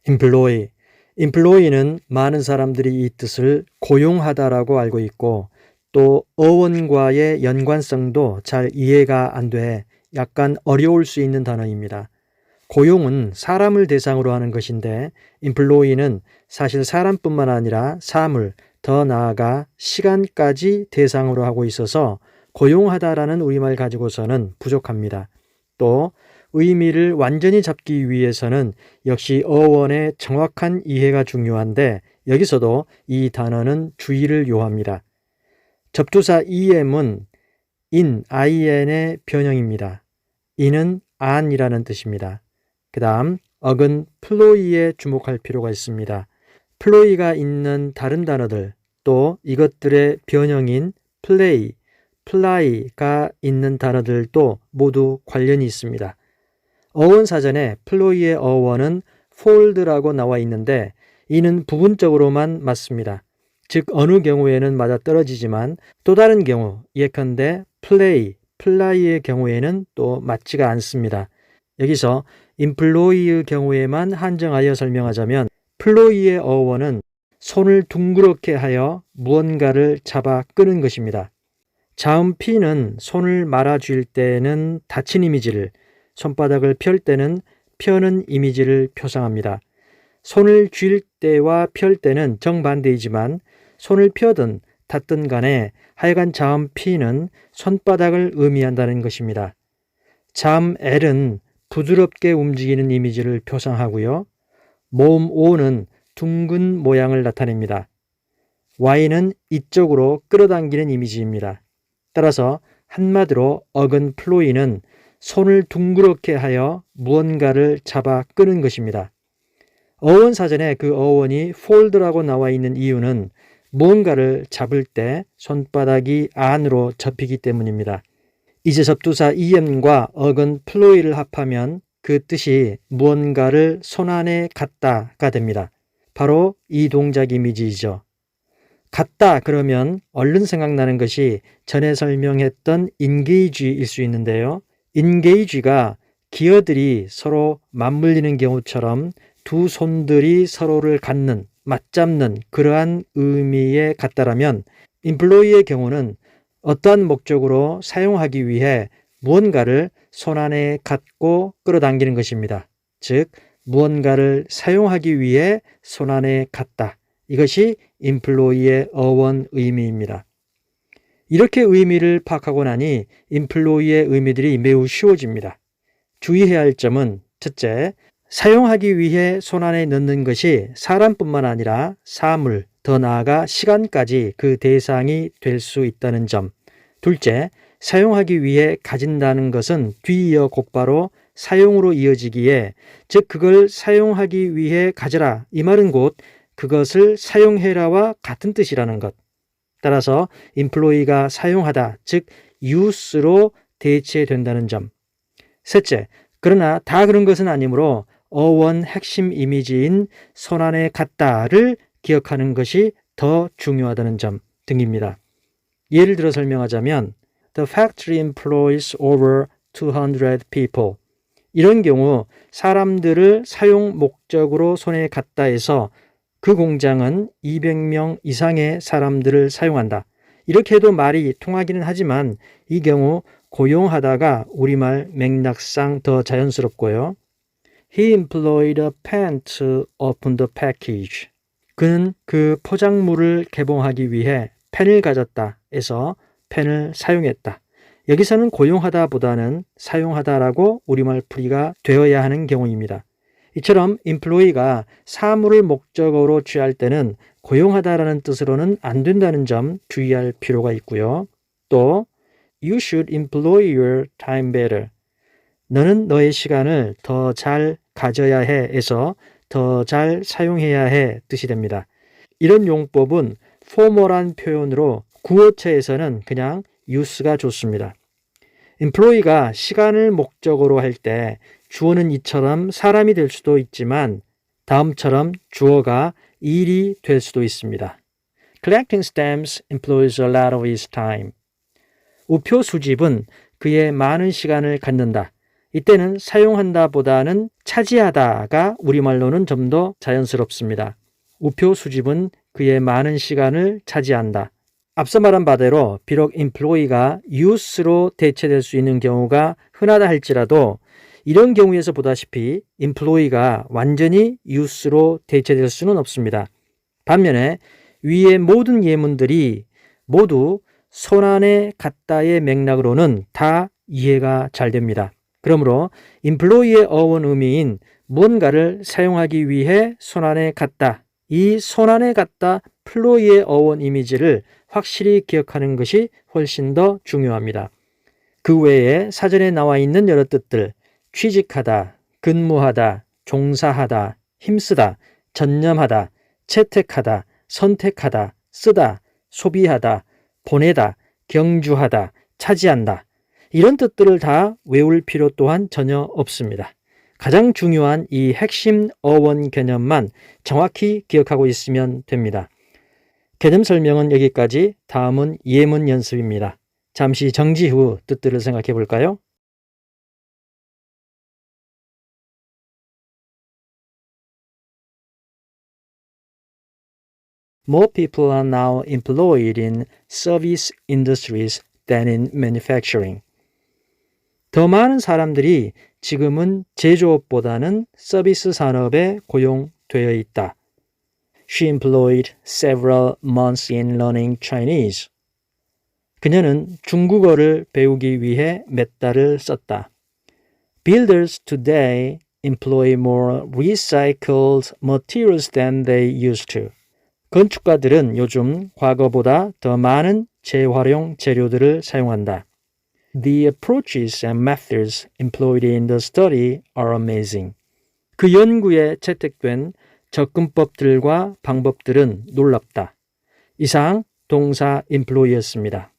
employee. employee는 많은 사람들이 이 뜻을 고용하다라고 알고 있고 또 어원과의 연관성도 잘 이해가 안 돼 약간 어려울 수 있는 단어입니다. 고용은 사람을 대상으로 하는 것인데 employee는 사실 사람뿐만 아니라 사물, 더 나아가 시간까지 대상으로 하고 있어서 고용하다라는 우리말 가지고서는 부족합니다. 또 의미를 완전히 잡기 위해서는 역시 어원의 정확한 이해가 중요한데 여기서도 이 단어는 주의를 요합니다. 접두사 em은 in의 변형입니다. in은 an이라는 뜻입니다. 그 다음 어근 플로이에 주목할 필요가 있습니다. 플로이가 있는 다른 단어들 또 이것들의 변형인 play, fly가 있는 단어들도 모두 관련이 있습니다. 어원사전에 플로이의 어원은 fold라고 나와 있는데 이는 부분적으로만 맞습니다. 즉 어느 경우에는 맞아떨어지지만 또 다른 경우 예컨대 play, fly의 경우에는 또 맞지가 않습니다. 여기서 employee의 경우에만 한정하여 설명하자면 플로이의 어원은 손을 둥그렇게 하여 무언가를 잡아 끄는 것입니다. 자음 P는 손을 말아쥘 때는 닫힌 이미지를, 손바닥을 펼 때는 펴는 이미지를 표상합니다. 손을 쥘 때와 펼 때는 정반대이지만 손을 펴든 닫든 간에 하여간 자음 P는 손바닥을 의미한다는 것입니다. 자음 L은 부드럽게 움직이는 이미지를 표상하고요. 모음 O는 둥근 모양을 나타냅니다. Y는 이쪽으로 끌어당기는 이미지입니다. 따라서 한마디로 어근 플로이는 손을 둥그렇게 하여 무언가를 잡아 끄는 것입니다. 어원사전에 그 어원이 fold라고 나와 있는 이유는 무언가를 잡을 때 손바닥이 안으로 접히기 때문입니다. 이제 접두사 em과 어근 플로이를 합하면 그 뜻이 무언가를 손안에 갖다가 됩니다. 바로 이 동작 이미지이죠. 갖다 그러면 얼른 생각나는 것이 전에 설명했던 engage일 수 있는데요. engage가 기어들이 서로 맞물리는 경우처럼 두 손들이 서로를 갖는, 맞잡는 그러한 의미의 갖다라면 employee의 경우는 어떠한 목적으로 사용하기 위해 무언가를 손안에 갖고 끌어당기는 것입니다. 즉 무언가를 사용하기 위해 손안에 갖다. 이것이 employee의 어원 의미입니다. 이렇게 의미를 파악하고 나니 employee의 의미들이 매우 쉬워집니다. 주의해야 할 점은 첫째, 사용하기 위해 손안에 넣는 것이 사람뿐만 아니라 사물, 더 나아가 시간까지 그 대상이 될 수 있다는 점. 둘째, 사용하기 위해 가진다는 것은 뒤이어 곧바로 사용으로 이어지기에 즉 그걸 사용하기 위해 가져라 이 말은 곧 그것을 사용해라와 같은 뜻이라는 것. 따라서 employee가 사용하다 즉 use로 대체된다는 점. 셋째, 그러나 다 그런 것은 아니므로 어원 핵심 이미지인 손안에 갖다를 기억하는 것이 더 중요하다는 점 등입니다. 예를 들어 설명하자면 The factory employs over 200 people. 이런 경우 사람들을 사용 목적으로 손에 갖다 해서 그 공장은 200명 이상의 사람들을 사용한다. 이렇게 해도 말이 통하기는 하지만 이 경우 고용하다가 우리말 맥락상 더 자연스럽고요. He employed a pen to open the package. 그는 그 포장물을 개봉하기 위해 펜을 가졌다 해서 펜을 사용했다. 여기서는 고용하다보다는 사용하다라고 우리말 풀이가 되어야 하는 경우입니다. 이처럼 employee가 사물을 목적어로 취할 때는 고용하다라는 뜻으로는 안 된다는 점 주의할 필요가 있고요. 또 You should employ your time better. 너는 너의 시간을 더 잘 가져야 해에서 더 잘 사용해야 해 뜻이 됩니다. 이런 용법은 포멀한 표현으로 구어체에서는 그냥 use가 좋습니다. employee가 시간을 목적으로 할 때 주어는 이처럼 사람이 될 수도 있지만 다음처럼 주어가 일이 될 수도 있습니다. Collecting stamps employs a lot of his time. 우표 수집은 그의 많은 시간을 갖는다. 이때는 사용한다 보다는 차지하다가 우리말로는 좀 더 자연스럽습니다. 우표 수집은 그의 많은 시간을 차지한다. 앞서 말한 바대로 비록 employee가 use로 대체될 수 있는 경우가 흔하다 할지라도 이런 경우에서 보다시피 employee가 완전히 use로 대체될 수는 없습니다. 반면에 위의 모든 예문들이 모두 손안에 갖다의 맥락으로는 다 이해가 잘 됩니다. 그러므로 employee의 어원 의미인 무언가를 사용하기 위해 손안에 갖다, 이 손안에 갖다 플로이의 어원 이미지를 확실히 기억하는 것이 훨씬 더 중요합니다. 그 외에 사전에 나와 있는 여러 뜻들, 취직하다, 근무하다, 종사하다, 힘쓰다, 전념하다, 채택하다, 선택하다, 쓰다, 소비하다, 보내다, 경주하다, 차지한다. 이런 뜻들을 다 외울 필요 또한 전혀 없습니다. 가장 중요한 이 핵심 어원 개념만 정확히 기억하고 있으면 됩니다. 개념 설명은 여기까지. 다음은 예문 연습입니다. 잠시 정지 후 뜻들을 생각해 볼까요? More people are now employed in service industries than in manufacturing. 더 많은 사람들이 지금은 제조업보다는 서비스 산업에 고용되어 있다. She employed several months in learning Chinese. 그녀는 중국어를 배우기 위해 몇 달을 썼다. Builders today employ more recycled materials than they used to. 건축가들은 요즘 과거보다 더 많은 재활용 재료들을 사용한다. The approaches and methods employed in the study are amazing. 그 연구에 채택된 접근법들과 방법들은 놀랍다. 이상 동사 employ였습니다.